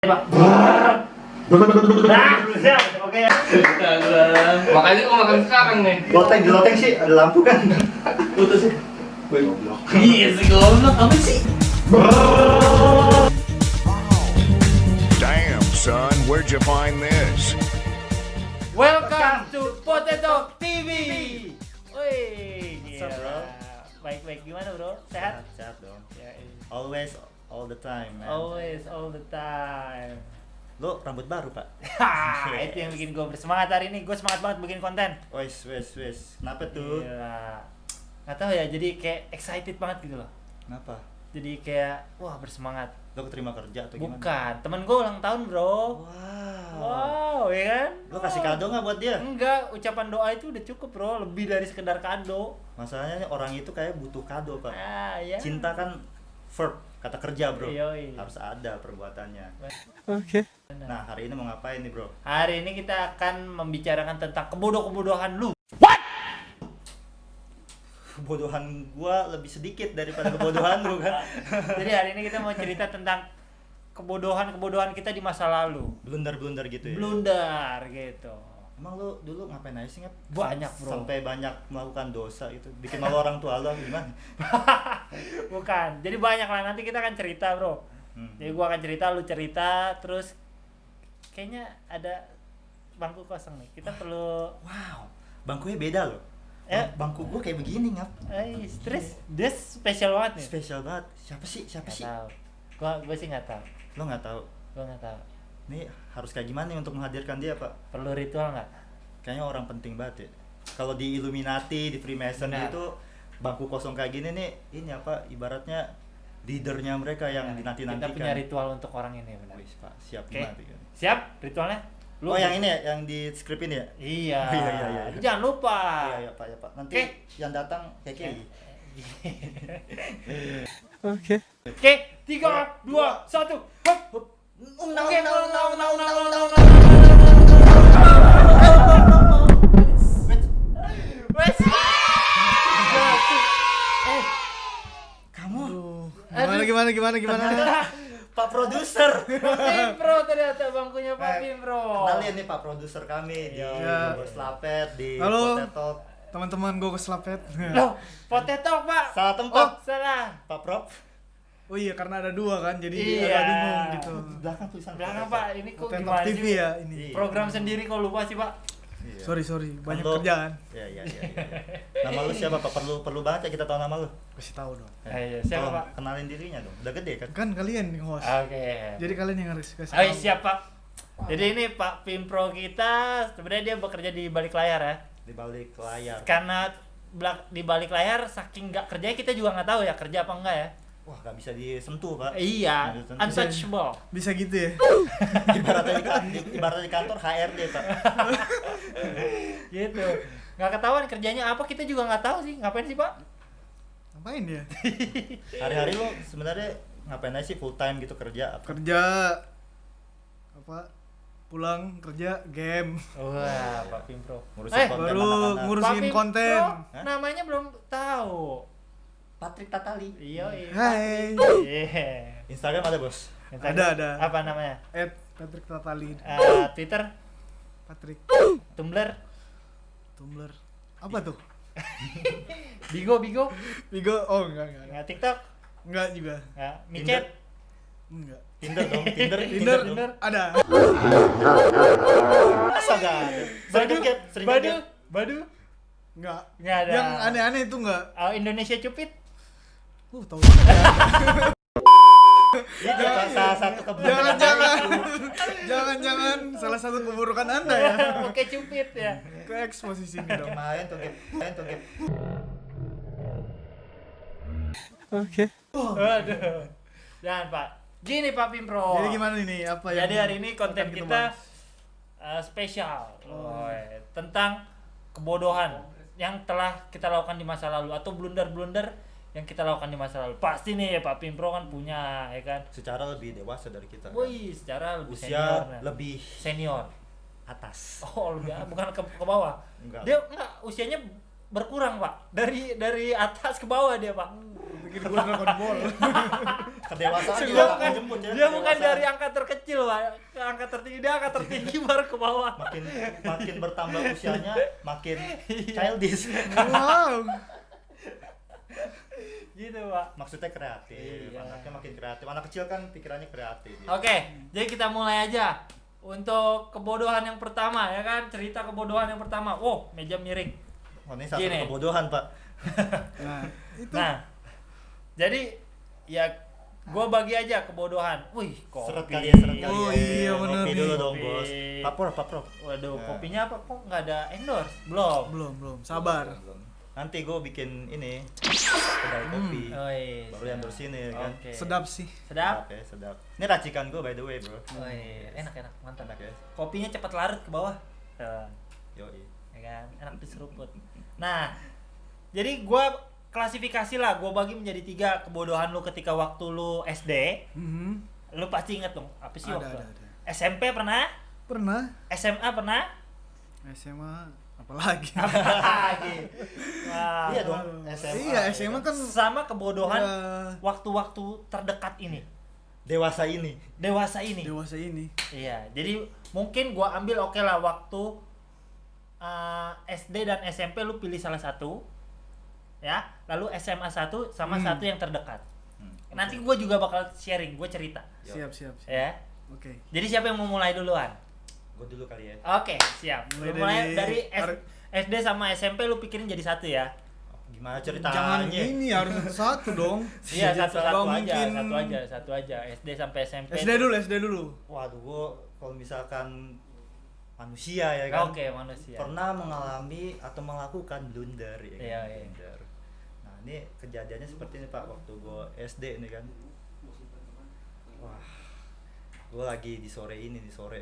Pak. Siap. Oke. Makanya kok makan sekarang nih. Loteng sih, ada lampu kan. Putus sih. Goblok. Iya sih goblok, apa sih? Damn, son, where'd you find this? Welcome to Potato TV. Wih, What's up, bro? Baik-baik gimana, Bro? Sehat? Sehat dong. Ya, Always, all the time, man. always, all the time. Lo rambut baru, Pak? Itu yang bikin gue bersemangat hari ini. Gue semangat banget bikin konten. Wes. Kenapa tuh? Gila. Nggak tahu ya, jadi kayak excited banget gitu loh. Kenapa? Jadi kayak, wah bersemangat. Lo keterima kerja atau gimana? Bukan, temen gue ulang tahun, Bro. Wow, ya kan? Lo kasih kado nggak buat dia? Enggak, ucapan doa itu udah cukup, Bro. Lebih dari sekedar kado. Masalahnya nih, orang itu kayak butuh kado, Pak. Ya. Cinta kan verb, kata kerja, bro. Yoi. Harus ada perbuatannya. Oke. Nah, hari ini mau ngapain nih, bro? Hari ini kita akan membicarakan tentang kebodohan lu. Kebodohan gua lebih sedikit daripada kebodohan lu kan. Jadi hari ini kita mau cerita tentang kebodohan kita di masa lalu. Blunder gitu ya. Blunder gitu. Emang lu dulu ngapain aja sih, Ngap? Banyak, bro. Sampai banyak melakukan dosa gitu. Bikin malu orang tua lu gimana? Bukan. Jadi banyak lah, nanti kita akan cerita, Bro. Jadi gua akan cerita, lu cerita, terus kayaknya ada bangku kosong nih. Kita perlu Wow, bangkunya beda loh. Bangku gua kayak begini, Ngap. terus dia spesial banget nih. Spesial banget. Siapa sih? Nggak tahu. Gua sih nggak tahu. Lo nggak tahu. Gua nggak tahu. Nih harus kayak gimana nih untuk menghadirkan dia, Pak? Perlu ritual nggak? Kayaknya orang penting banget ya. Kalau di Illuminati, di Freemason Benar. itu bangku kosong kayak gini nih, ini apa? Ibaratnya leadernya mereka yang dinanti-nantikan. Kita punya ritual untuk orang ini, benar. Wih, Pak, siap Oke. gimana tuh? Siap ritualnya? Oh, yang ini ya, yang di script ini ya? Iya. Oh, iya. Jangan lupa. Iya, Pak, ya, Pak. Nanti Oke. yang datang kayak Oke, 3, 2, 1. Hop. Oke, Wes. Kamu Gimana? Pak produser. Bro, ternyata bangkunya Pak Bim, Bro. Kenalin nih Pak produser kami di Iya. Bos Lapet di Halo. Potato. Teman-teman gue keselapet. Loh, potato, Pak. Salah tempat. Salah. Pak Prof. Oh iya, karena ada dua kan, jadi Iya. agak bingung gitu. Belakang tulisan Belakang, Potato. Pak. Ini kok Potato gimana TV sih? ya ini. Iya. Program sendiri kok lupa sih, Pak. Iya. Sorry, banyak Lo- kerjaan. Iya. Nama lu siapa Pak? Perlu banget ya kita tahu nama lu. Kasih tahu dong. Iya, siapa, Tolong Pak? Kenalin dirinya dong. Udah gede kan? Kan kalian yang host. Oke. Jadi kalian yang harus kasih Ayo tahu. siap, Pak. Jadi ini Pak Pimpro kita sebenarnya dia bekerja di balik layar ya. Di balik layar. Karena di balik layar saking nggak kerjanya kita juga nggak tahu ya kerja apa enggak ya. Wah, gak bisa disentuh, Pak. Iya, Nggak bisa disentuh. untouchable. Bisa gitu ya. Ibaratnya di kantor HRD, Pak. Gitu. Nggak ketahuan kerjanya apa kita juga nggak tahu sih. Ngapain sih, Pak? Ngapain ya? Hari-hari lu sebenarnya ngapain aja sih full time gitu kerja apa? Kerja apa? Pulang kerja game. Wah, Pak Pimpro. Ngurusin konten baru anak-anak. ngurus- Pak Ngurusin Pimpro, konten. Hah? namanya belum tahu. Patrick Tatali. Iya. Hai. Iya. Instagram ada, Bos. Ada. Apa namanya? Patrick Tatali. Twitter, Patrick. Tumblr, Tumblr. Apa tuh? Bigo, Bigo? Oh, enggak. nggak TikTok, Enggak juga. nggak micet. Enggak. Tinder dong, Tinder. Tinder dong. ada. Masa gak ada? Sering ngegap. Badu, Enggak. nggak ada. Yang aneh-aneh itu enggak. Indonesia Cupid. Tahu banget ya. Itu salah satu keburukan. Jangan salah satu keburukan Anda ya. Oke Cupid ya. Ke eksposisi ini dong. Main tuh game. Waduh. Jangan Pak. Gini Pak Pimpro. Jadi gimana ini? Apa yang Jadi hari ini konten akan kita bahas? spesial. Tentang kebodohan yang telah kita lakukan di masa lalu atau blunder-blunder yang kita lakukan di masa lalu. Pasti nih Pak Pimpro kan punya, ya kan? Secara lebih dewasa dari kita. kan? Wih, secara lebih Usia senior. Nah. lebih Senior. atas. Oh, lebih bukan ke bawah. Enggak. Dia enggak usianya berkurang, Pak. Dari atas ke bawah dia, Pak. Pikir gua Dragon Ball. Kedewasaan Dia juga bukan, jemput ya. dia bukan kedewasaan. dari angka terkecil, Pak. Ke angka tertinggi, dia angka tertinggi baru ke bawah. makin bertambah usianya makin Iya. childish. Wow. Gitu, Pak. Maksudnya kreatif. Iya. Anaknya makin kreatif. Anak kecil kan pikirannya kreatif. Gitu. Oke, jadi kita mulai aja. Untuk kebodohan yang pertama ya kan, cerita kebodohan yang pertama. Wow, meja miring. Oh, ini satu Gini. kebodohan, Pak. Nah, itu Nah, jadi ya gue bagi aja kebodohan. Wih, kopi. Seret kali ya, seret kali. Oh, ya. iya, bener Kopi nih. dulu dong, Kopi. Bos. Paprok. Waduh, Nah. kopinya apa kok nggak ada endorse? Belum. belum. Sabar. Nanti gue bikin ini kedai kopi. Oh, iya. Baru yang bersih nih kan. Oke. Sedap sih. Sedap. Ya, sedap. Ini racikan gue by the way, bro. Oh, iya. Enak, mantap. Enak ya. Kopinya cepat larut ke bawah. Yoi. Ya kan, enak diseruput. Nah, jadi gua klasifikasi lah, gua bagi menjadi 3 kebodohan lu ketika waktu lu SD. Mhm. Lu pasti inget dong, apa sih waktu? Ada. SMP pernah? Pernah SMA pernah? SMA apalagi? Lagi. Wah. Iya dong, SMA. Iya, SMA kan Sama kebodohan ya, waktu-waktu terdekat ini, Dewasa ini. dewasa ini. dewasa ini. Iya, jadi mungkin gua ambil oke lah waktu SD dan SMP lu pilih salah satu. Ya, lalu SMA 1 sama satu yang terdekat. Nanti gue juga bakal sharing, gue cerita. Yo. Siap. Ya. Oke. Jadi siapa yang mau mulai duluan? Gue dulu kali ya. Oke, siap. Mulai Mulai dari dari- SD sama SMP lu pikirin jadi satu ya. Gimana ceritanya? Jangan ini harus satu dong. Iya, satu Nggak aja, mungkin. satu aja. SD sampai SMP. SD dulu. Waduh, gue kalau misalkan manusia ya kan. Oke, manusia. Pernah mengalami atau melakukan blunder ya kan. Iya, iya. Blunder. Nah, ini kejadiannya seperti ini, Pak, waktu gue SD ini kan. Wah. Gue lagi di sore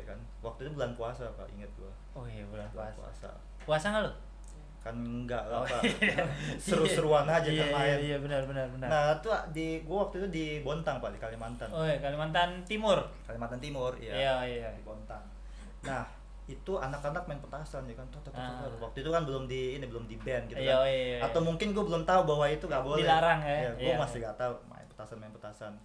kan. Waktu itu bulan puasa, Pak, inget gue. Oh iya, bulan Bulan puasa. puasa. Puasa nggak lu? Kan enggak lah, Oh, Pak. iya. Seru-seruan aja Iya, kan main. Iya, benar. Nah, itu gue waktu itu di Bontang, Pak, di Kalimantan. Oh iya, Kalimantan Timur. Kalimantan Timur, iya. Iya. Di Bontang. Nah, itu anak-anak main petasan ya kan. Ah. Waktu itu kan belum di band gitu Iya, kan. iya. Atau mungkin gue belum tahu bahwa itu gak boleh. Dilarang ya? Gue Iya. masih gak tahu main petasan.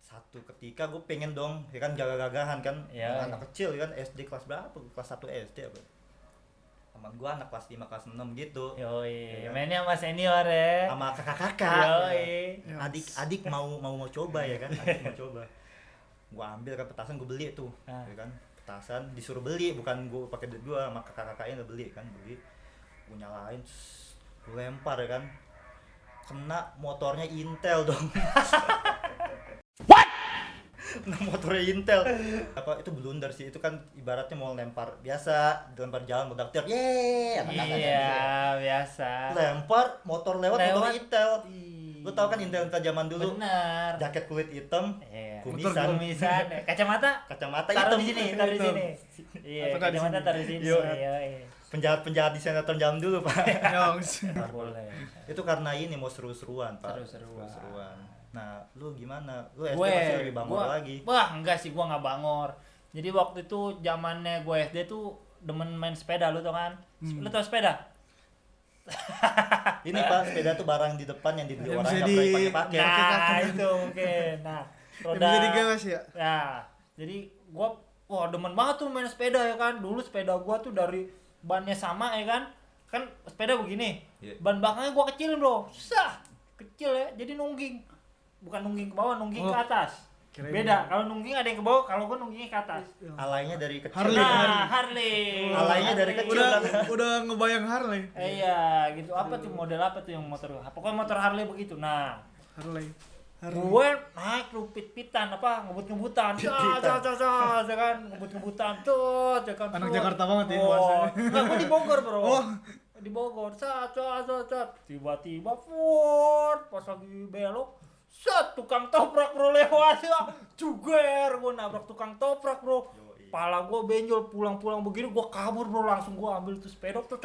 Satu ketika gue pengen dong, ya kan gagah-gagahan kan. Iya, Anak kecil ya kan, SD kelas berapa? Kelas 1 SD apa? Teman gue anak kelas 5, kelas 6 gitu. Yoi, Iya. mainnya sama senior ya. Sama kakak-kakak. Yoi. Ya. Adik mau coba ya kan. Adik mau coba. Gue ambil kan petasan, gue beli tuh. Ah. Ya kan. Petasan disuruh beli, bukan gue pakai duit gue, sama kakak-kakaknya udah beli kan, gue nyalain, gue lempar ya kan, kena motornya Intel dong. Kena motornya Intel. Apa itu blunder sih, itu kan ibaratnya mau lempar biasa, lempar jalan meledak ter, yeay, anak-anak Iya, gitu. biasa. Lempar motor lewat motor Intel. Ih. Lu tau kan Intel zaman dulu, Benar. jaket kulit hitam, Iya. kumisan, Kumisan. Kacamata kacamata taruh hitam. di sini, taruh di Hitam. sini. Iya, Atau nggak di kacamata sini? taruh di sini. Yo. Iya. Penjahat di sinetron zaman dulu, Pak. Yongs. Nggak boleh. Itu karena ini mau seru-seruan, Pak. Seru-seruan. Nah, lu gimana? Lu SD Gue masih lebih bangor lagi. Wah, enggak sih, gua nggak bangor. Jadi waktu itu zamannya gue SD tuh demen main sepeda, lu tau kan? Lu tau sepeda? Ini, Pak, sepeda tuh barang di depan yang dibeli Yang orang bisa yang di- pernah pakai. Nah, itu mungkin. Nah, Yang bisa digawas ya? Ya, jadi gua demen banget tuh main sepeda ya kan. Dulu sepeda gua tuh dari bannya sama ya kan. Kan sepeda begini. Iya. Ban belakangnya gua kecilin, Bro. Susah. Kecil ya, jadi nungging. Bukan nungging ke bawah, nungging Oh, ke atas. kirain Beda. Kalau nungging ada yang ke bawah, kalau gua nunggingnya ke atas. Alainya dari kecil. Harley. Nah, Harley. Alainya dari kecil. Udah ngebayang Harley. Iya, gitu. Apa tuh model apa tuh yang motor? Pokoknya motor Harley begitu. Nah, Harley. gue naik lu pit-pitan apa ngebut-ngebutan ya kan ngebut-ngebutan tuh ya kan Anak tuh. Jakarta banget ya Oh, bahasanya. enggak, gue di Bogor, Bro. Oh. Di Bogor tiba-tiba pas lagi belok tukang toprak, Bro, lewat ya juger gue nabrak tukang toprak, Bro. Pala gue benjol, pulang begini gue kabur, Bro, langsung gue ambil tuh sepeda tuh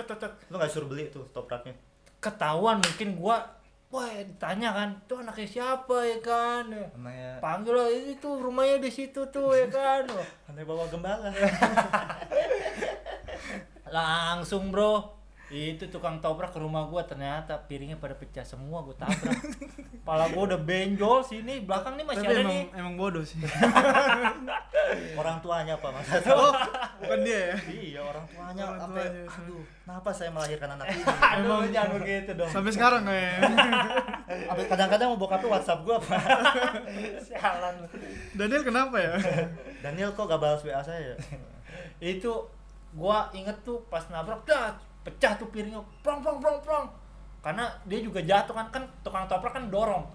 Lu enggak suruh beli tuh topraknya. ketahuan mungkin gue ditanya kan, tuh anaknya siapa ya kan? Namanya Panggil lah, itu rumahnya di situ tuh ya kan. anak bawa gembala. Langsung, Bro. Itu tukang toprak ke rumah gua ternyata piringnya pada pecah semua, gua tabrak. Kepala gua udah benjol sini, belakang nih masih Tapi ada nih. emang bodoh sih. Orang tuanya Pak Mas. Oh, bukan dia ya. Iya, orang tuanya Orang sampai tuanya. aduh, kenapa saya melahirkan anak ini? Aduh, jangan begitu dong. Sampai sekarang kayaknya. Sampai kadang-kadang mau bokapnya WhatsApp gua, Pak. Sialan lu. Daniel kenapa ya? Daniel kok gak balas WA saya? Itu gua inget tuh pas nabrak dah pecah tuh piringnya, prong. Karena dia juga jatuh kan tukang toprak kan dorong.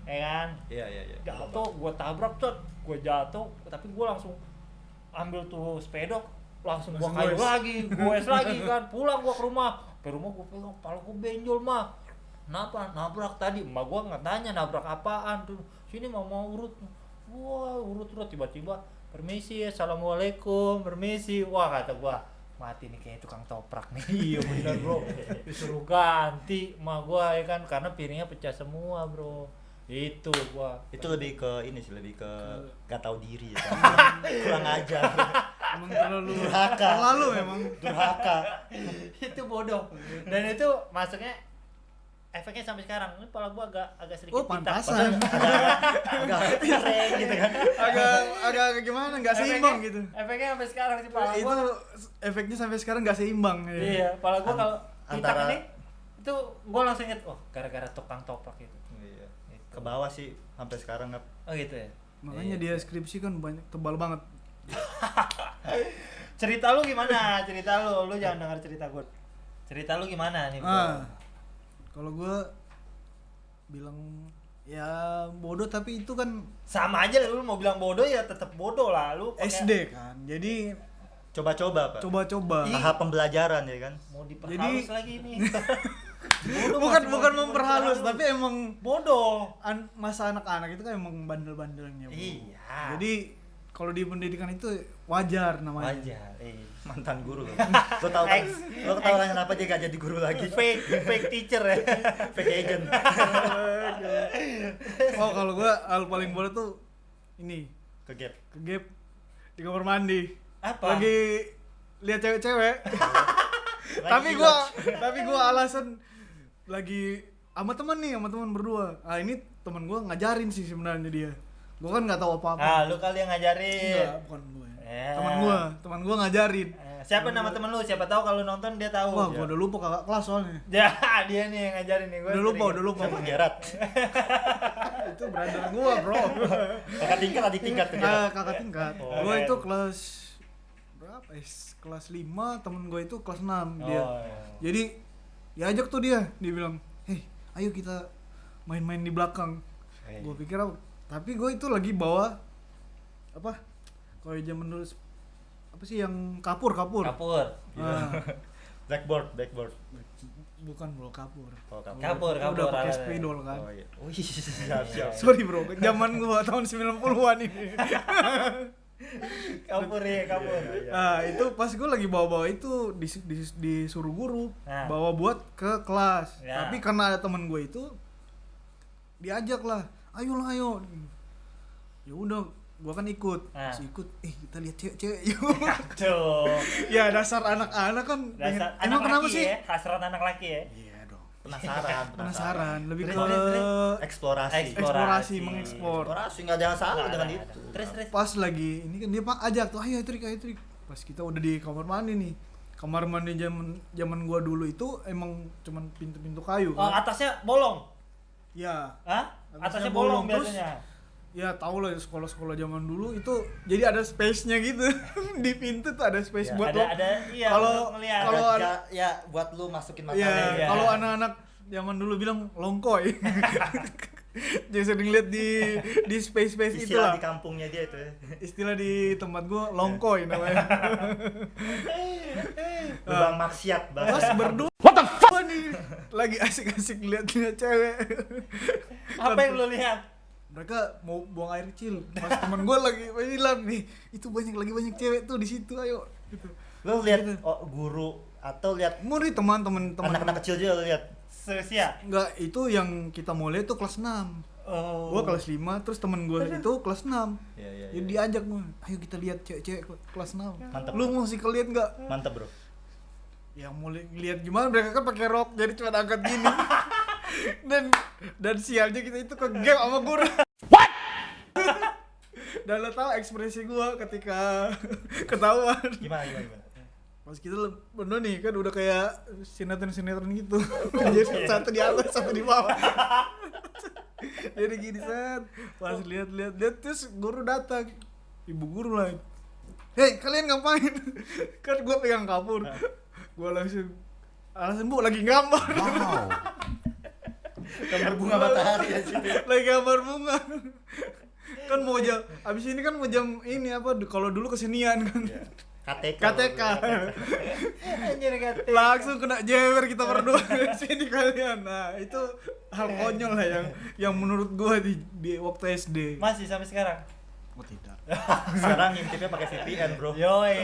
Ya kan? Iya. Jatuh, gua tabrak tuh, gua jatuh, tapi gua langsung ambil tuh sepeda, langsung gua kayu lagi, goes lagi kan, pulang gua ke rumah. Ke rumah gua pegang, kepala gua benjol mah. Kenapa? Nabrak tadi, emak gua nggak tanya nabrak apaan tuh. Sini mau urut. Wah, urut tiba-tiba. Permisi, assalamualaikum, permisi. Wah, kata gua, mati nih kayaknya tukang toprak nih. Iya bener bro, disuruh ganti emak gua ya kan, karena piringnya pecah semua bro. Itu gua. Itu lebih ke ini sih, lebih ke gak tahu diri ya. Kurang ajar. Emang terlalu Durhaka. Terlalu memang. Durhaka. Itu bodoh. Dan itu masuknya efeknya sampai sekarang. Ini kepala gua agak sedikit Oh, pitak. pantasan. Agak keren gitu kan. Agak gimana? Enggak seimbang gitu. Efeknya sampai sekarang sih kepala Itu gua. efeknya sampai sekarang enggak seimbang ya. Iya, kepala gua kalau pitak Antara- ini itu gua langsung inget, oh gara-gara tukang toprak itu. Iya. Ke bawah sih sampai sekarang nggak. Oh gitu ya. Makanya dia skripsi kan banyak tebal banget. Cerita lu gimana? Cerita lu jangan dengar cerita gua. Cerita lu gimana nih? Bro? Kalau gua bilang ya bodoh, tapi itu kan Sama aja lu mau bilang bodoh ya tetap bodoh lah lu. pakai- SD kan. Jadi Coba-coba Pak. coba-coba. Tahap pembelajaran ya kan. Mau diperhalus Jadi- lagi nih. Bodoh Bukan masih bukan mau memperhalus, diperhalus. tapi emang bodoh. masa anak-anak itu kan emang bandel-bandelnya. Bro. Iya. Jadi kalau di pendidikan itu wajar namanya. Wajar. Mantan guru loh. Lo tau kan? Lo tau kan kenapa dia gak jadi guru lagi? Fake teacher ya. Fake agent. Oh, kalau gua hal paling bodoh tuh ini, Ke gap. ke gap di kamar mandi. Apa? Lagi lihat cewek-cewek. Lagi tapi gua alasan lagi sama teman berdua. Ah, ini teman gua ngajarin sih sebenarnya dia. Gua kan nggak tahu apa-apa. Ah, lu kali yang ngajarin. Enggak, bukan gua. Eh. Teman gua ngajarin. Siapa nama temen lu? Siapa tahu kalau nonton dia tahu. Wah, gua udah lupa kakak kelas soalnya. Ya, dia nih yang ngajarin nih gua. Udah lupa. Siapa Gerat? Itu brother gua, Bro. Kakak tingkat, adik tingkat tuh Gerat. Kakak tingkat. Oh, Gua keren. itu kelas berapa? Kelas 5, temen gua itu kelas 6 dia. Oh. Jadi diajak tuh dia bilang, "Hei, ayo kita main-main di belakang." Hey. Gua pikir apa? Tapi gua itu lagi bawa apa? Kalau zaman dulu apa sih yang kapur? Kapur. Ah, Blackboard. bukan bro, kapur. Oh, kamu. Kapur. Udah pakai ala-ala. spidol kan. Oh iya. Oh iya, siap. Sorry bro, zaman gua tahun 90-an ini. Kapur ya, kapur. Nah, itu pas gua lagi bawa-bawa itu disuruh guru Nah. bawa buat ke kelas. Ya. Tapi karena ada temen gue itu diajak lah, ayo. Ya udah, gua kan ikut. Nah. Pas ikut, kita lihat cewek-cewek yuk. Tuh. Ya dasar anak-anak kan. Dasar pengen- emang anak kenapa laki sih? ya, hasrat anak laki ya. Iya dong. Penasaran. Lebih Terus, ke Eksplorasi. eksplorasi, mengekspor. Eksplorasi nggak ada yang salah Nggak dengan ada. itu. Terus. Pas lagi ini kan dia pak ajak tuh, ayo trik. Pas kita udah di kamar mandi nih. Kamar mandi zaman gua dulu itu emang cuman pintu-pintu kayu Oh, kan. atasnya bolong. Ya. Hah? Atasnya Atasnya bolong bolong. Terus, biasanya. Ya tau lah sekolah-sekolah zaman dulu itu jadi ada space-nya gitu. Di pintu tuh ada space Ya, buat Iya, Kalau- untuk ngeliat. kalau Ya buat lu masukin Iya, matanya. Iya. kalau anak-anak zaman dulu bilang longkoy. Jadi sering lihat di space-space itu Istilah lah. di kampungnya dia itu ya. Istilah di tempat gua longkoy namanya. Lubang maksiat Pas bahasa. berdua what the fuck nih lagi asik-asik lihat-lihat cewek. Apa yang lu lihat? Mereka mau buang air kecil. Pas teman gua lagi bilang nih, itu lagi banyak cewek tuh di situ, ayo gitu. Lu lihat guru atau lihat Mau nih teman-teman anak-anak kecil juga lu lihat. Seusia. Enggak, itu yang kita mau lihat tuh kelas 6. Oh. Gua kelas 5, terus temen gua itu kelas 6. Iya. Jadi diajak gua, ayo kita lihat cewek-cewek kelas 6. Mantap. Lu mau sih kalian enggak? Mantap, Bro. yang mau lihat gimana, mereka kan pakai rok jadi cuma angkat gini. dan sialnya kita itu ke game sama guru. What? Dan lo tau ekspresi gua ketika ketahuan. Gimana? Pas kita bener nih kan udah kayak sinetron gitu. Jadi satu di atas, satu di bawah. Jadi gini set. Pas lihat terus guru datang. Ibu guru lah. Hei, kalian ngapain? Kan gua pegang kapur. Gua langsung alasan Bu lagi gambar. Wow. Gambar bunga matahari ya situ. Lagi gambar bunga. Kan mau jam abis ini kan mau jam ini apa kalau dulu kesenian kan. Iya. KTK. Anjir kata. Langsung kena jewer kita berdua di sini kalian. Nah, itu hal konyol lah yang menurut gua di waktu SD. Masih sampai sekarang. Oh tidak. Sekarang ngintipnya pakai VPN, Bro. Yoi.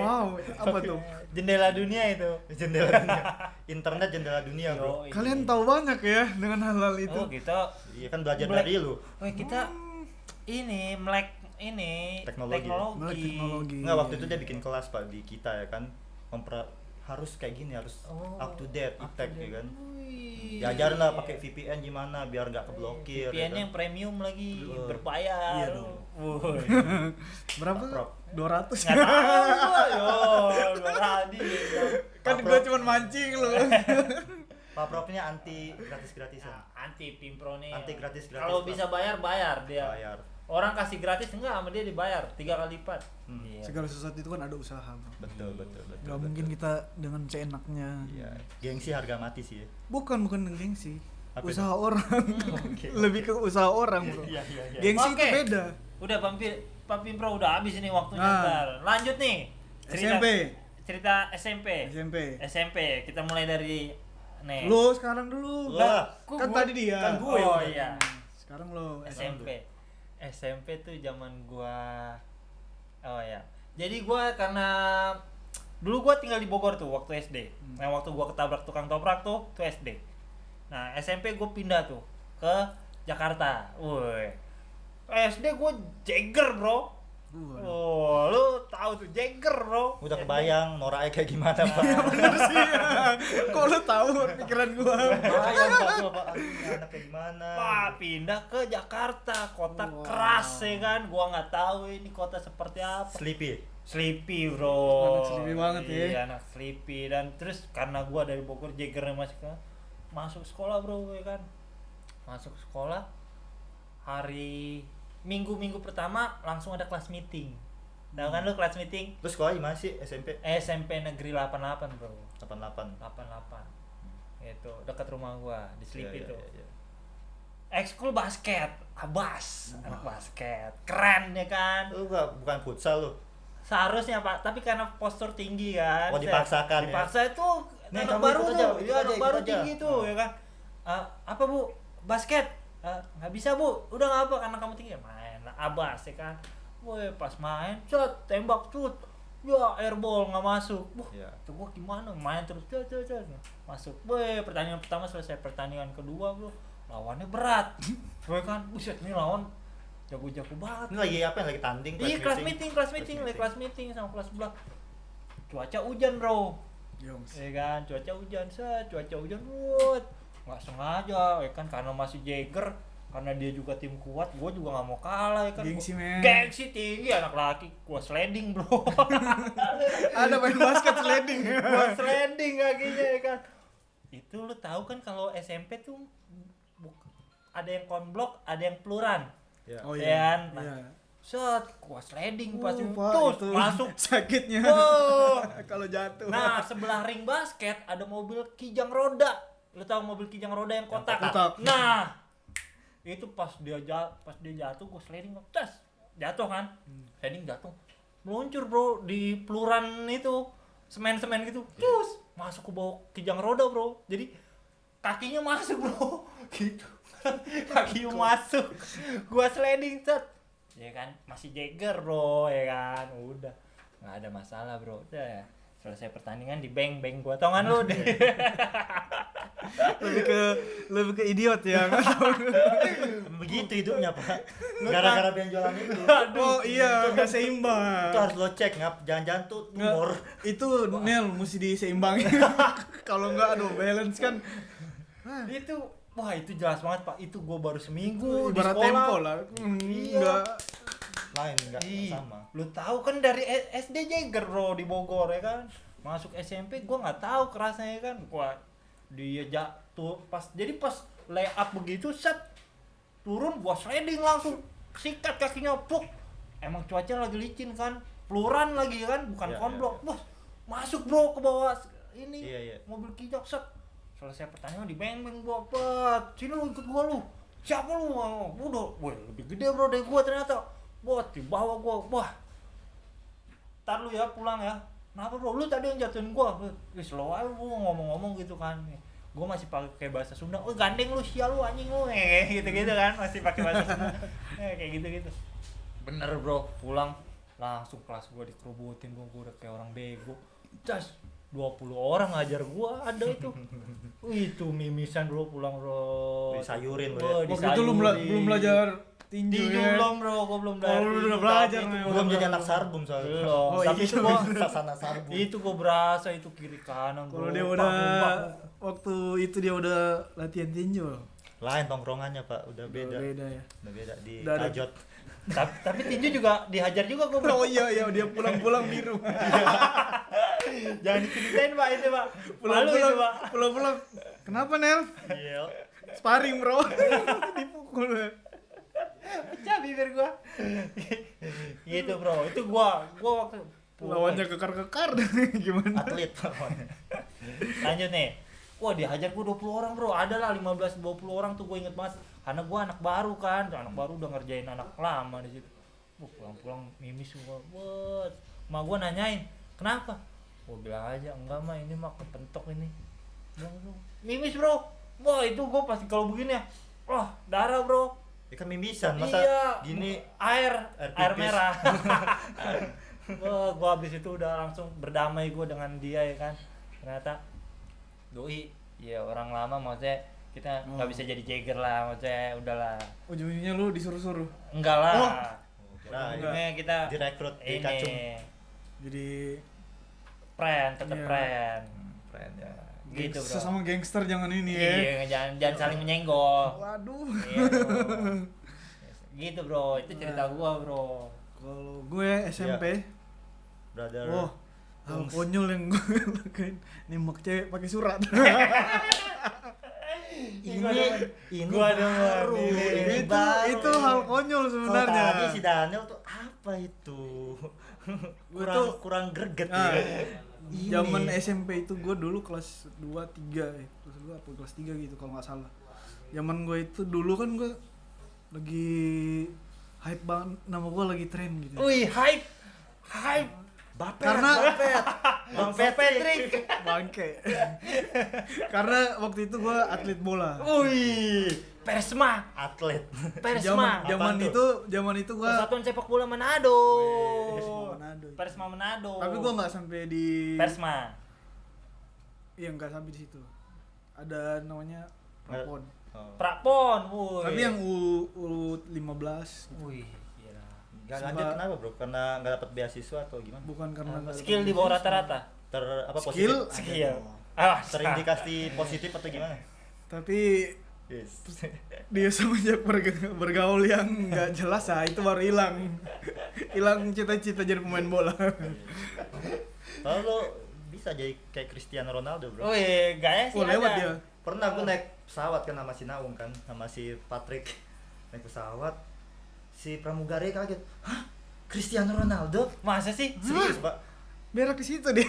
Wow, apa tuh? Jendela dunia itu. Jendela dunia. Internet jendela dunia, Bro. Yoi. Kalian tahu banyak ya dengan hal-hal itu. Oh, kita Iya kan belajar Black. dari lu. kita ini melek ini Teknologi. Melek teknologi. Enggak, waktu itu dia bikin kelas Pak di kita ya kan. Harus kayak gini, harus up to date, iptek ya kan. Diajarin lah pakai VPN gimana biar nggak keblokir. VPN ya yang kan? premium lagi, Oh. berbayar. Iya dong. Woi. Berapa? Prop. 200. Nggak tahu gua, yo, gua tadi. Kan gua cuma mancing lu. Pak Propnya anti gratis-gratisan. Nah, anti Pimpro nih. Anti gratis-gratisan. Kalau bisa bayar dia. Bayar. Orang kasih gratis enggak sama dia dibayar 3 kali lipat. Iya. Segala sesuatu itu kan ada usaha, Bro. Betul. Gak mungkin kita dengan seenaknya. Iya. Gengsi harga mati sih ya. Bukan gengsi. Apa itu? Usaha orang. Oke. Lebih ke usaha orang, Bro. Iya. Gengsi itu Oke. beda. Udah Pak Pimpro udah habis ini waktunya Nah. ntar. Lanjut nih. Cerita SMP. SMP. Kita mulai dari nih. Lu sekarang dulu. Lah, Kan gua- tadi dia. kan gue Oh yang iya. Sekarang lu. SMP tuh zaman gua. Oh ya. Jadi gua karena dulu gua tinggal di Bogor tuh waktu SD. Nah, waktu gua ketabrak tukang toprak tuh SD. Nah, SMP gua pindah tuh ke Jakarta. Woi. SD gua Jagger, Bro. Oh, lu tahu tuh Jagger, Bro. Udah kebayang noraknya kayak gimana, Pak. Bener sih. Kok lu tahu pikiran gua? Kebayang Pak gua, Pak. Ini anak kayak gimana. Wah, pindah ke Jakarta, kota Wow. keras ya kan. Gua nggak tahu ini kota seperti apa. Sleepy, Bro. Anak sleepy banget ya. Iya, anak sleepy. Dan terus karena gua dari Bogor, Jaggernya masuk sekolah, Bro, ya kan. Masuk sekolah hari Minggu pertama langsung ada kelas meeting. Tahu kan lu kelas meeting? Terus sekolah di mana sih SMP? SMP Negeri 88, Bro. 88. 88. Itu dekat rumah gua di Sleepy Iya, tuh. iya. Ekskul basket, Abas, anak basket, keren ya kan. Lu bukan futsal lu. Seharusnya Pak, tapi karena postur tinggi kan. Oh, dipaksakan ya? Dipaksa itu Nih, anak kamu baru ikut tuh, aja, ikut iya, aja, anak ikut baru aja. tinggi tuh ya kan. Apa Bu? Basket? Nggak bisa Bu, udah nggak apa karena kamu tinggi. Main lah, Abas ya kan. Woi pas main, tembak ya airball nggak masuk. Iya. Tuh gua gimana main terus masuk. Woi pertandingan pertama selesai, pertandingan kedua Bro lawannya berat. Gue kan buset nih lawan jago-jago banget. Ini lagi apa? Lagi tanding? Iya kelas meeting sama kelas sebelah. Cuaca hujan Bro. Yongs. Ya kan cuaca hujan wut. Nggak sengaja ya kan karena masih Jagger, karena dia juga tim kuat, gue juga nggak mau kalah ya kan. Gengsi, men. Gengsi tinggi anak laki, gue sliding Bro. Ada main basket sliding. Gue sliding kakinya ya kan. Itu lu tahu kan kalau SMP tuh ada yang konblok, ada yang peluran. Iya. Oh Ya iya. kan? Nah, Iya. set, gua sliding pas Pak, terus itu masuk. sakitnya. Oh. Kalau jatuh. Nah, sebelah ring basket ada mobil kijang roda. Lu tahu mobil kijang roda yang kotak? kotak. Nah, itu pas dia jatuh, gua sliding tes. Jatuh kan? Sliding jatuh. Meluncur Bro di peluran itu. Semen-semen gitu. Terus masuk ke bawah kijang roda, Bro. Jadi kakinya masuk, Bro. Gitu. Kakinya masuk. Gua sliding set. Ya kan, masih Jagger Bro, ya kan. Udah. Nggak ada masalah, Bro. Udah ya. Selesai pertandingan di beng gua. Tau kan lu? lebih ke idiot ya. Begitu hidupnya pak. Gara-gara benjolan itu. Oh iya, nggak seimbang. Itu harus lo cek ngap. Jangan-jangan tuh tumor. Itu Nel mesti diseimbangin. Kalau nggak aduh balance kan. Itu wah itu jelas banget pak, itu gue baru seminggu di Ibarat sekolah. tempo lah. Iya. Enggak. Lain nggak Ih, sama. lu tahu kan dari SD Jagger bro di Bogor ya kan. Masuk SMP gue nggak tahu kerasnya ya kan. Wah dia jatuh pas lay up begitu set turun gua sliding langsung sikat kakinya puk. Emang cuaca lagi licin kan, peluran lagi kan, bukan Iya, konblok. iya. Wah masuk bro ke bawah ini Iya. mobil kijok set. Selesai pertanyaan di beng gua pet. Sini lu ikut gua lu. Siapa lu? Udah, wah lebih gede bro dari gua ternyata. Wah di bawah gua, wah. Ntar lu ya pulang ya. Kenapa bro? Lu tadi yang jatuhin gua. Wis slow aja gua ngomong-ngomong gitu kan. Gua masih pakai bahasa Sunda. Oh gandeng lu, sial lu anjing lu. Gitu-gitu kan, masih pakai bahasa Sunda. Kayak gitu-gitu. Bener bro, pulang langsung kelas gua dikerubutin, gua udah kayak orang bego. Cas 20 orang ngajar gua ada itu. Itu mimisan bro pulang bro. Disayurin lu ya. Wah, Waktu itu lu belum belajar tinju tinju ya. belum bro, gua belum belajar. Oh, lu udah tinju, belajar tapi lu. itu Belum gua jadi anak sarbum soalnya. Belum. Oh, Tapi iya. itu gua sasana sarbum. Itu gua berasa itu kiri kanan bro. Kalau dia Pak, udah Pak. waktu itu dia udah latihan tinju. Lain tongkrongannya pak, udah beda. Beda ya. Udah beda di Udah ada- Kajot. Tapi tinju juga dihajar juga gua bro. Oh iya dia pulang-pulang biru. Jangan diceritain pak itu pak. Malu itu pak. Pulang-pulang. Kenapa Nel? Iya. Sparring bro. Dipukul. Pecah bibir gua. Gitu bro. Itu gua waktu Lawannya kekar-kekar. Gimana? Atlet pak. lanjut nih. Wah dihajar gua 20 orang bro. Ada lah 15-20 orang tuh gua inget banget. Karena gua anak baru kan. Anak baru udah ngerjain anak lama di situ. Pulang-pulang mimis gua. Buat. Ma gua nanyain, "Kenapa?" Gua bilang aja, "Enggak mah ini mah kepentok ini." Bilang, mimis bro. Wah itu gua pasti kalau begini ya. Wah darah bro. Ikan mimisan masa Iya, gini. air pipis. merah. Wah, gua habis itu udah langsung berdamai gua dengan dia ya kan. Ternyata doi, ya orang lama maksudnya kita nggak bisa jadi Jagger lah, maksudnya udahlah. Ujung-ujungnya lu disuruh-suruh. Enggak lah. Oh. Kira Ujungnya kita direkrut di ini Kacung. Jadi tetap Iya. friend. Friend ya. Gitu bro. sesama gangster jangan ini ya. Iya, jangan saling menyenggol. Waduh. Iya, bro. Gitu bro, itu cerita gua bro. Kalau gue SMP, Brother. wah, hal konyol yang gue lakuin nembak cewek pakai surat. Ini Gua baru. demen. Ini itu baru. itu hal konyol Kalau sebenarnya. tadi si Daniel tuh apa itu? kurang greget Nah, ya. zaman SMP itu gue dulu kelas 2, 3 ya. Kelas 2 apa kelas 3 gitu kalau nggak salah. Zaman gue itu dulu kan gue lagi hype banget, nama gue lagi tren gitu. Wih, hype. Bapet, Karena- Bapet. Bang Patrick. Bangke. Karena waktu itu gue atlet bola. Wih, Persma. Atlet. Persma. Zaman Apaan itu gue Persatuan Sepak Bola Manado. Manado. Persma Manado. Tapi gue nggak sampai di Persma. Iya nggak sampai di situ. Ada namanya Prapon. Oh. Prapon. Wih. Tapi yang U15 gitu. wih, gila. Gak lanjut kenapa bro? Karena nggak dapat beasiswa atau gimana? Bukan karena nggak Skill ada di bawah rata-rata. Apa Skill? positif? Skill. Ah, Terindikasi positif atau gimana? tapi Yes. dia semenjak bergaul yang nggak jelas itu baru hilang cita-cita jadi pemain bola. Kalau lo bisa jadi kayak Cristiano Ronaldo bro. Wih, gaya sih Oh lewat ada. dia. Pernah gue naik pesawat kan sama si Naung kan, sama si Patrick naik pesawat. Si pramugari kaget, hah? Cristiano Ronaldo? Masa sih? Serius pak? Berak di situ dia.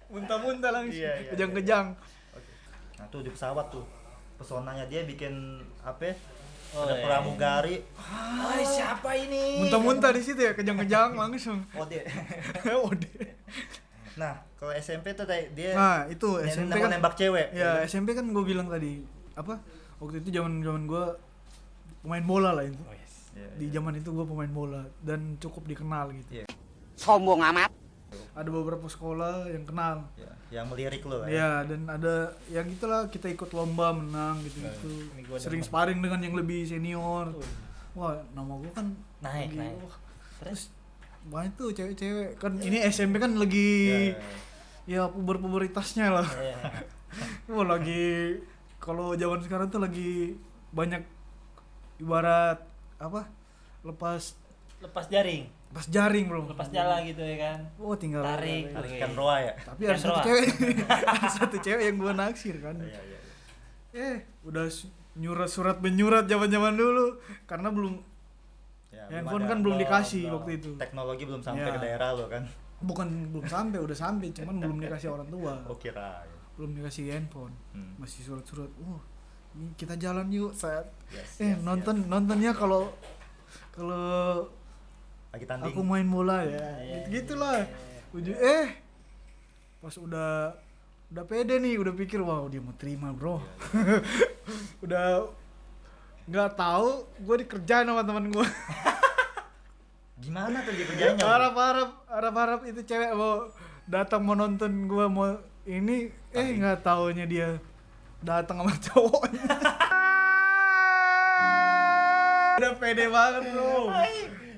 Muntah-muntah langsung. Iya. Kejang-kejang. Oke. Nah tuh di pesawat tuh, pesonanya dia bikin apa? Ya? Oh, Ada iya. pramugari. Ay, siapa ini? Muntah-muntah di situ ya, kejang-kejang langsung. Ode. Ode. Nah kalau SMP tuh dia Nah, itu SMP kan nembak cewek. ya SMP kan gue bilang tadi apa? Waktu itu zaman gue pemain bola lah itu. Oh, yes. Iya, Di zaman itu gue pemain bola dan cukup dikenal gitu. Iya. Sombong amat. ada beberapa sekolah yang kenal. Ya, yang melirik lo lah. Ya, dan ada yang gitulah kita ikut lomba menang gitu-gitu. Ini gua Sering demen. sparring dengan yang lebih senior. Wah, nama gua kan Naik, lagi, naik. wah, Terus banyak tuh cewek-cewek. Kan ini SMP kan lagi ya puber-puberitasnya lah. ya. Wah, lagi kalau zaman sekarang tuh lagi banyak ibarat apa? Lepas jaring, jaring, Bro. lepas jala gitu ya kan. Oh, tinggal Tarik. Tarikan roa ya. Tapi ada satu Kendra. cewek, ada satu cewek yang gua naksir kan. Iya, iya. Udah nyurat surat menyurat zaman-zaman dulu karena belum Ya, handphone ada. kan belum dikasih Belum. waktu itu. Teknologi belum sampai Ya. ke daerah lo kan. Belum sampai, udah sampai, cuman belum dikasih orang tua. Oh kira. Belum dikasih handphone. Hmm. Masih surat-surat. Ini kita jalan yuk saat Yes, yes, nontonnya kalau lagi tanding. aku main bola ya. Iya, Gitu-gitulah. Pas udah pede nih, udah pikir wow dia mau terima, Bro. Udah nggak tahu gue dikerjain sama teman gue. Gimana tuh dia kerjanya? harap itu cewek mau datang mau nonton gue mau ini nggak taunya dia datang sama cowoknya. Udah pede banget, Bro.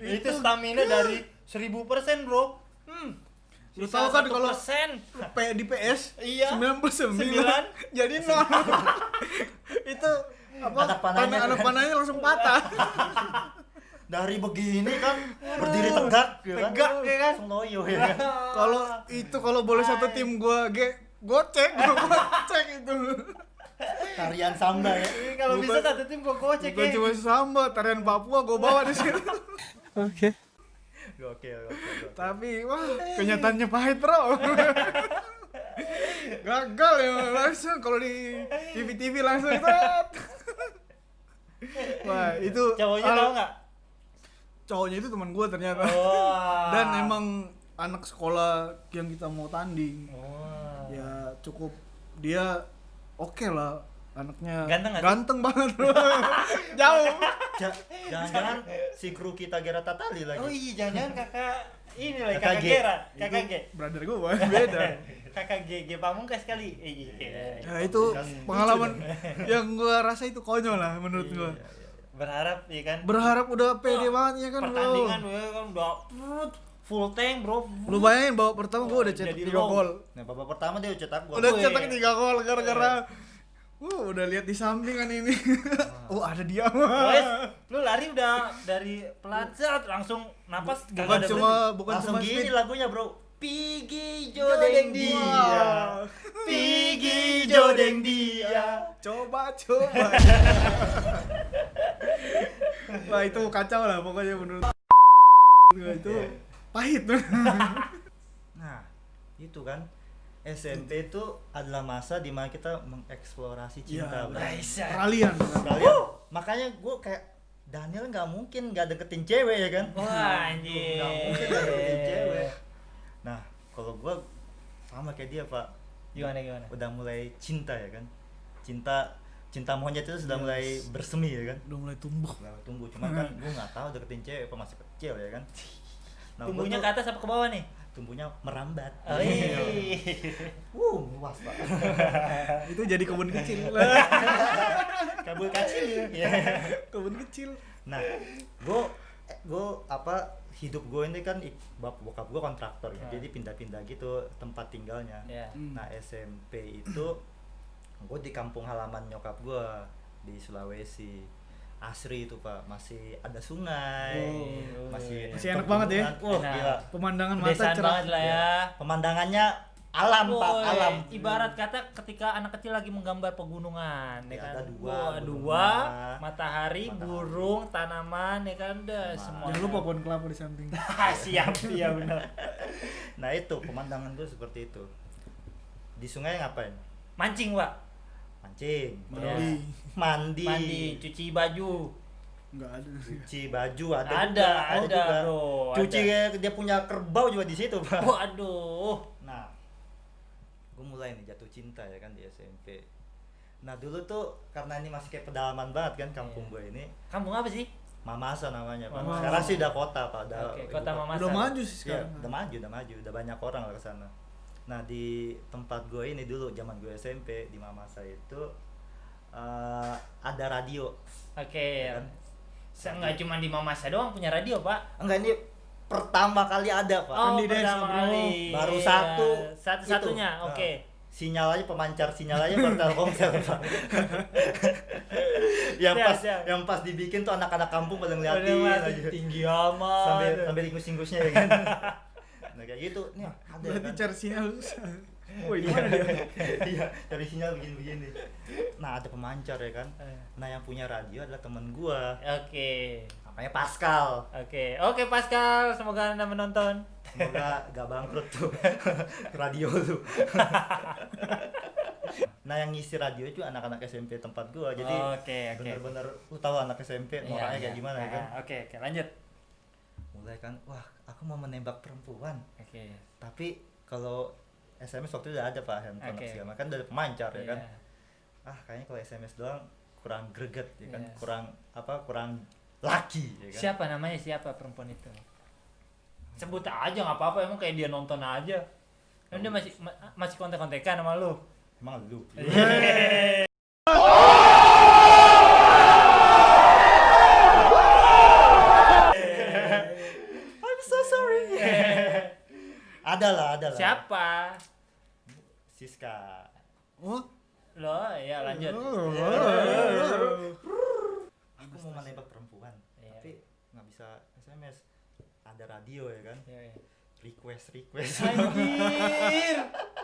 Itu stamina dari 1000%, Bro. Lu tahu kan kalau 1%. di PS Iya. 99 jadi 0. Itu apa? Anak panahnya langsung patah. Dari begini kan berdiri tegak ya kan. Tegak, ya kan? Langsung loyo ya kan. Kalau boleh satu tim gua gocek itu. Tarian samba ya. Kalau Bukan- bisa satu tim gua gocek Bukan ya. cuma samba, tarian Papua gua bawa di situ. Oke. Tapi wah, kenyataannya pahit, Bro. Gagal ya langsung kalau di TV langsung itu. Wah, itu Cowoknya tahu enggak? Cowoknya itu teman gua ternyata. Wah. Dan emang anak sekolah yang kita mau tanding. Wah. Ya cukup dia oke lah anaknya. Ganteng nggak? Ganteng banget, Bro. Jauh. Jangan-jangan si kru kita Gera Tatali lagi. Oh iya, jangan-jangan kakak ini lagi Kakak kakak G. Gera, kakak G. Brother gua beda. Kakak G Pamungkas kali. Iya. Ya itu pengalaman yang gua rasa itu konyol lah menurut gua. Berharap ya kan. Berharap udah pede banget ya kan, Bro. Pertandingan gue kan udah full tank, Bro. Lu bayangin babak pertama gua udah cetak Jadi 3 low. gol. Nah, babak pertama dia cetak gol. Udah Wih. cetak 3 gol gara-gara udah lihat di sampingan ini. Ada dia. Guys, lu lari udah dari pelat langsung napas kagak ada berhenti. Bukan Langsung cuma gini speed. lagunya, Bro. Pigi Jodeng jodeng dia. dia. Pigi jodeng dia. Coba. Wah, itu kacau lah pokoknya menurut gua itu pahit. Nah, itu kan SMP itu adalah masa dimana kita mengeksplorasi cinta, Iya, Bro. Peralihan. Kalian, makanya gue kayak Daniel nggak mungkin nggak deketin cewek ya kan? Wah, anjir. Nggak mungkin nggak deketin cewek. Nah, kalau gue sama kayak dia, Pak. Gimana? Udah mulai cinta ya kan? Cinta monyet itu sudah mulai bersemi ya kan? Udah mulai tumbuh. Udah tumbuh, cuman kan gue nggak tahu deketin cewek apa masih kecil ya kan? Nah, gua Tumbuhnya tuh ke atas apa ke bawah nih? tumbuhnya merambat. Oh, iya. Luas, Pak. Itu jadi kebun kecil. Kabul kecil ya. Kebun kecil. Nah, gue hidup gue ini kan bokap gue kontraktor ya. Nah. Jadi pindah-pindah gitu tempat tinggalnya. Ya. Nah, SMP itu gue di kampung halaman nyokap gue di Sulawesi. Asri itu, Pak, masih ada sungai, masih enak banget ya. Wah, Enak. gila. Pemandangan mata Pedesaan cerah. banget lah ya. Pemandangannya alam, Pak, Woy, alam. Ibarat kata ketika anak kecil lagi menggambar pegunungan, ya Ya, kan? ada dua, Wah, burung dua, bunga, matahari, burung, tanaman, ya kan? Udah semua. Jangan lupa pohon kelapa di samping. Siap, iya benar. Nah, itu pemandangan gue seperti itu. Di sungai ngapain? Mancing, Pak. Mancing, Mandi. mandi, Cuci baju. Enggak ada. cuci baju ada Ada, juga. Bro. Cuci ada. dia punya kerbau juga di situ, Pak. Waduh. Nah, gue mulai nih jatuh cinta ya kan di SMP. Nah, dulu tuh karena ini masih kayak pedalaman banget kan kampung gue ini. Kampung apa sih? Mamasa namanya Pak. Mamasa. Sekarang sih udah kota Pak, udah Oke, ibu kota kota. Mamasa. Udah maju sih Iya, sekarang. udah maju, udah banyak orang lah ke sana. Nah, di tempat gue ini dulu zaman gue SMP di Mamasa itu ada radio. Oke. Ya kan? Nggak cuma di Mamasa doang punya radio, Pak. Enggak, ini pertama kali ada Pak. Oh, di desa, pertama bro. kali. Baru Iya. Satu-satunya. Itu. Oke. Sinyal aja, pemancar sinyal aja baru Telkomsel Pak. yang Siap, pas siap. yang pas dibikin tuh anak-anak kampung pada Udah ngeliatin mati, aja. tinggi amat. Sambil ingus-ingusnya ya kan. Nah kayak gitu, nih ada Berarti kan. cari sinyal susah. Woi, di mana dia? Iya, cari sinyal begini-begini. Nah, ada pemancar ya kan. Nah, yang punya radio adalah temen gua. Oke. Namanya Pascal. Oke Pascal, semoga Anda menonton. Semoga gak bangkrut tuh radio lu. Nah, yang ngisi radio itu anak-anak SMP tempat gua. Jadi Oke. bener-bener lu tahu anak SMP Iya, orangnya iya. kayak gimana ya kan. Oke, lanjut. Mulai kan, wah, aku mau menembak perempuan. Oke. Tapi kalau SMS waktu itu udah ada Pak, handphone Oke. segala kan udah pemancar ya kan. Iya. Kayaknya kalau SMS doang kurang greget ya kan. Iya. Kurang laki ya kan. Siapa namanya? Siapa perempuan itu? Sebut aja nggak apa-apa, emang kayak dia nonton aja. Kan dia masih kontek-kontekan sama lu. Emang lu. I'm so sorry. Ada lah. Siapa? Siska. Oh. Lo, ya lanjut. Aku mau menembak perempuan, Iya. tapi nggak bisa SMS. Ada radio ya kan. Iya, iya. Request.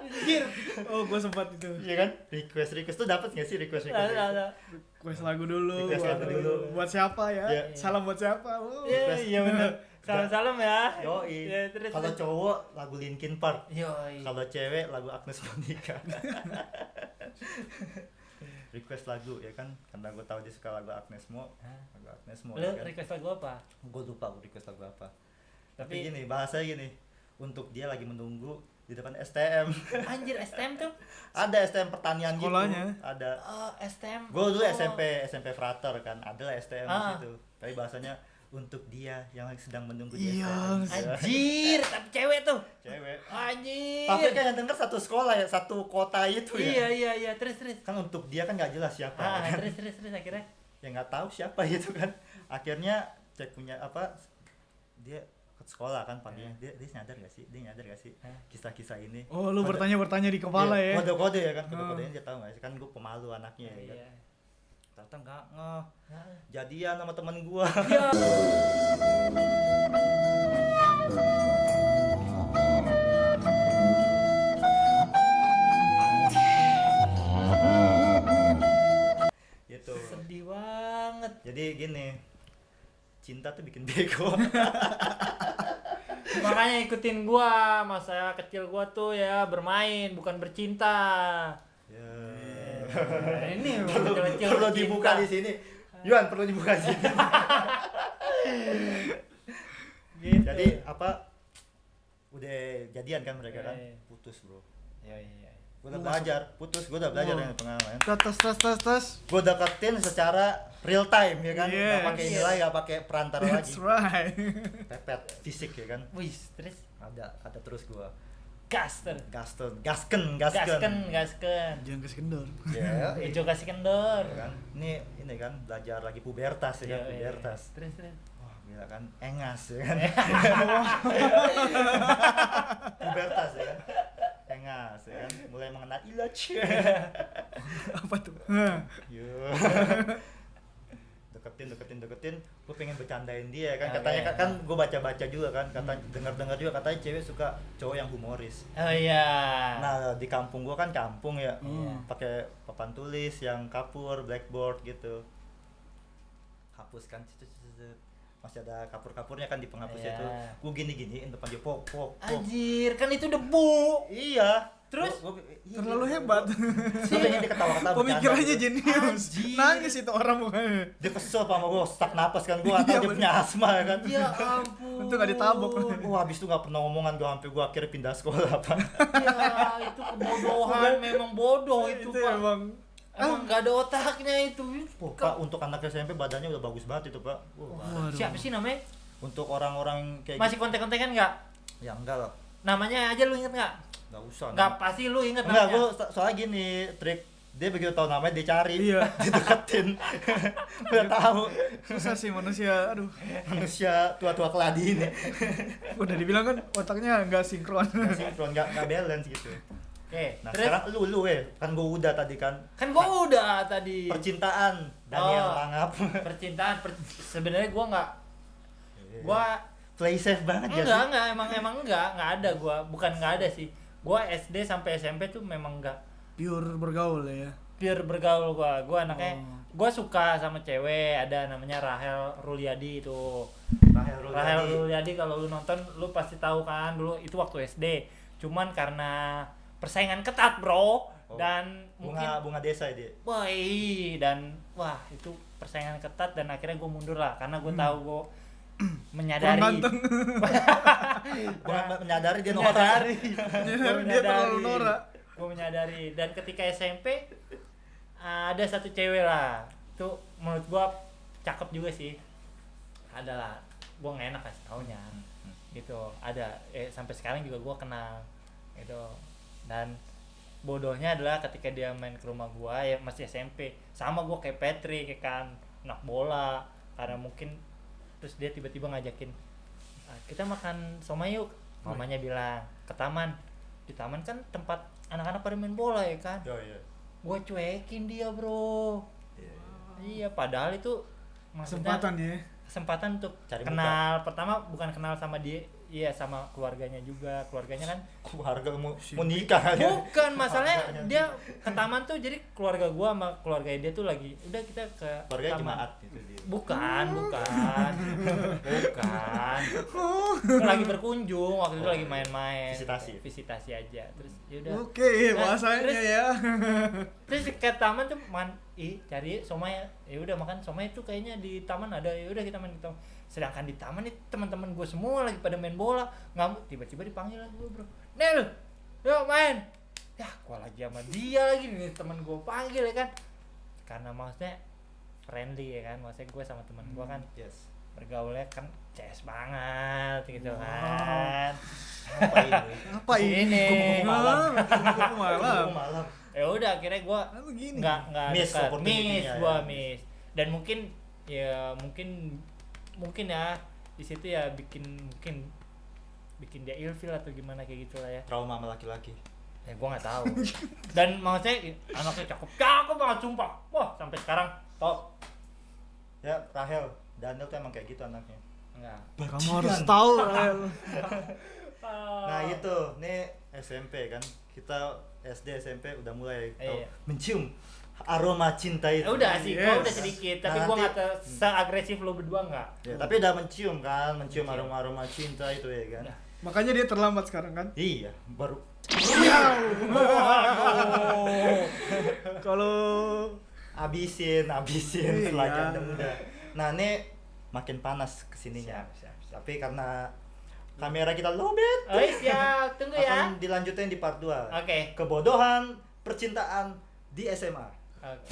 Anjir. Oh, gua sempat itu. Iya kan? Request tuh dapat nggak sih request? Ada. Request lagu dulu. Request lagu dulu. Buat siapa ya? Iya. Salam buat siapa? Oh. Iya benar. Salam-salam ya. Yoi. Ya, terus. Kalau cowok lagu Linkin Park. Yoi. Kalau cewek lagu Agnes Monica. Request lagu ya kan, karena gue tahu dia suka lagu Agnes Mo. Lagu Agnes Mo. Lu Ya kan? request lagu apa? Gue lupa gue request lagu apa. Tapi Tapi gini, bahasanya gini. Untuk dia lagi menunggu di depan STM. anjir STM tuh. Ada STM pertanian Sekolahnya? gitu. Ada. Oh, STM. Gue dulu Oh. SMP Frater kan, ada lah STM di situ. Tapi bahasanya untuk dia yang sedang menunggu di Iya. STM. Anjir, tapi cewek tuh. Cewek. Anjir. Tapi kan yang denger satu sekolah ya, satu kota itu ya. Iya, terus. Kan untuk dia kan nggak jelas siapa. kan? Terus akhirnya. Ya nggak tahu siapa gitu kan. Akhirnya cek punya apa, dia ke sekolah kan paginya. Dia nyadar gak sih? Kisah-kisah ini. Oh, lu bertanya di kepala Iya, ya. Kode-kode ya kan, kode-kodenya dia tahu gak sih? Kan gue pemalu anaknya ya kan. Iya. Ternyata nggak ngeh. Jadian sama temen gua. Ya. Gitu. Sedih banget. Jadi gini, cinta tuh bikin bego. Makanya ikutin gua, masa kecil gua tuh ya bermain bukan bercinta. Ya. Ini kecil-kecil Perlu bercinta. dibuka di sini. Yuan perlu dibuka di sini. Gitu. Jadi apa? Udah jadian kan mereka kan? Iya. Putus, Bro. Iya. Gue udah belajar, gue udah belajar Oh. dengan pengalaman. Tas. Gue deketin secara real time ya kan, Yes. nggak pakai nilai, nggak pakai perantara That's lagi, right. pepet fisik ya kan, Wih, terus ada terus gue, gasken. gasken, Gasken. Jangan kasih kendor. ya, Ijo kasih kendor. kan, ini kan belajar lagi pubertas ya kan, Iya. pubertas, Terus. wah gila kan, engas ya kan, pubertas ya kan, engas ya kan, mulai mengenal ilaj. Apa tuh? Yo. deketin, gue pengen bercandain dia kan, katanya Oke. kan gue baca juga kan, dengar juga katanya cewek suka cowok yang humoris. Oh iya. Nah di kampung gue kan kampung ya, Hmm. pakai papan tulis yang kapur, blackboard gitu, hapus kan, masih ada kapur-kapurnya kan di penghapusnya Iya. tuh, gue gini-giniin depan dia, pok. Anjir, kan itu debu. Iya. Terus? Iya, Terlalu hebat. Gue pengen dia ketawa-ketawa. Pemikirannya bercanda gitu. jenius. Anjir. Nangis itu orang bukannya. Dia kesel sama gue, stuck napas kan, gue atau Iya, dia punya asma ya kan. Ya ampun. Untung gak ditabok. Wah, habis itu gak pernah omongan gue, sampai gue akhirnya pindah sekolah Pak. Ya, itu kebodohan, memang bodoh itu, Itu Pak. emang Emang nggak ada otaknya itu. Oh, Pak, untuk anak SMP badannya udah bagus banget itu, Pak. Waduh. Siapa sih namanya? Untuk orang-orang kayak Masih kontek-kontekan nggak? ya enggak lah. Namanya aja lu inget nggak? Enggak usah. Nggak pasti lu inget Enggak, namanya. soalnya gini, trik dia begitu tahu namanya dia cari, Iya. dideketin. Udah tahu Susah sih manusia, aduh. manusia tua-tua keladi ini. Udah dibilang kan otaknya nggak sinkron. Nggak sinkron, nggak balance gitu. Oke, Nah, terus sekarang lu kan gua udah tadi kan. kan gua udah tadi Percintaan Daniel Oh. Langap. percintaan sebenarnya gua gua play safe banget ya sih. enggak emang enggak ada gua, bukan enggak ada sih. Gua SD sampai SMP tuh memang enggak Pure bergaul ya. pure bergaul gua anaknya. Oh. Gua suka sama cewek, ada namanya Rahel Ruliadi itu. Rahel Rahel Ruliadi. Ruliadi kalau lu nonton lu pasti tahu kan, dulu itu waktu SD. Cuman karena persaingan ketat, Bro. Oh. Dan mungkin bunga desa dia. wah itu persaingan ketat dan akhirnya gue mundur lah karena gue Hmm. tahu gue Kurang menyadari ganteng. Gua menyadari dia menyadari Dia terlalu norak. gue menyadari. Dan ketika SMP ada satu cewek lah itu menurut gue cakep juga sih, adalah gue nggak enak kasih taunya gitu. Ada sampai sekarang juga gue kenal gitu. Dan bodohnya adalah ketika dia main ke rumah gua ya masih SMP, sama gua kayak Patrick kan, anak bola, karena mungkin terus dia tiba-tiba ngajakin kita makan somai yuk. Mamanya bilang ke taman. Di taman kan tempat anak-anak pada main bola ya kan. Oh iya. Gua cuekin dia, Bro. Iya, padahal itu maksudnya kesempatan untuk Cari kenal. Pertama bukan kenal sama dia, iya sama keluarganya juga. Keluarganya kan Keluarga mau nikah kan ya? bukan masalahnya dia ke taman tuh, jadi keluarga gua sama keluarga dia tuh lagi udah kita ke Keluarga taman. jemaat gitu dia. Bukan. Lagi berkunjung waktu itu, lagi main-main. Visitasi aja. Terus yaudah. Oke, Nah, bahasanya terus- ya. Terus ke taman tuh cari somai, ya udah makan somai tuh kayaknya di taman ada, ya udah kita main di taman. Sedangkan di taman nih teman-teman gue semua lagi pada main bola, ngamuk, tiba-tiba dipanggil lah gue, Bro. Nel, yuk main. Ya, gua lagi sama dia lagi nih, teman gue panggil ya kan. Karena maksudnya friendly ya kan, maksudnya gue sama teman gue kan Yes. bergaulnya kan CS banget gitu kan. Apa ini? Ini. Malam. Malam. Ya udah akhirnya gue Begini. nggak Miss dekat. opportunity-nya Gua ya. miss. Dan mungkin ya di situ ya bikin dia ilfil atau gimana kayak gitulah ya. Trauma sama laki-laki. Ya gua nggak tahu. Dan maksudnya anaknya cakep banget sumpah. Wah, sampai sekarang top. Ya, Rahel, Daniel tuh emang kayak gitu anaknya. Enggak. Kamu harus tahu, Rahel. Nah, itu nih SMP kan. Kita SD SMP udah mulai tahu Iya. mencium aroma cinta itu. Ya udah sih, gua Yes. udah sedikit, tapi Nah, gua nanti- nggak seagresif lo berdua nggak. Ya, tapi udah mencium Mencium. aroma-aroma cinta itu ya kan. Udah. Makanya dia terlambat sekarang kan. Iya, baru Kalau habisin Iya. setelah janda muda. Nah, ini makin panas kesininya. Siap. Tapi karena kamera kita lowbat, Oh siap, tunggu ya. akan dilanjutin di part 2. Oke. Kebodohan percintaan di SMA. Oke.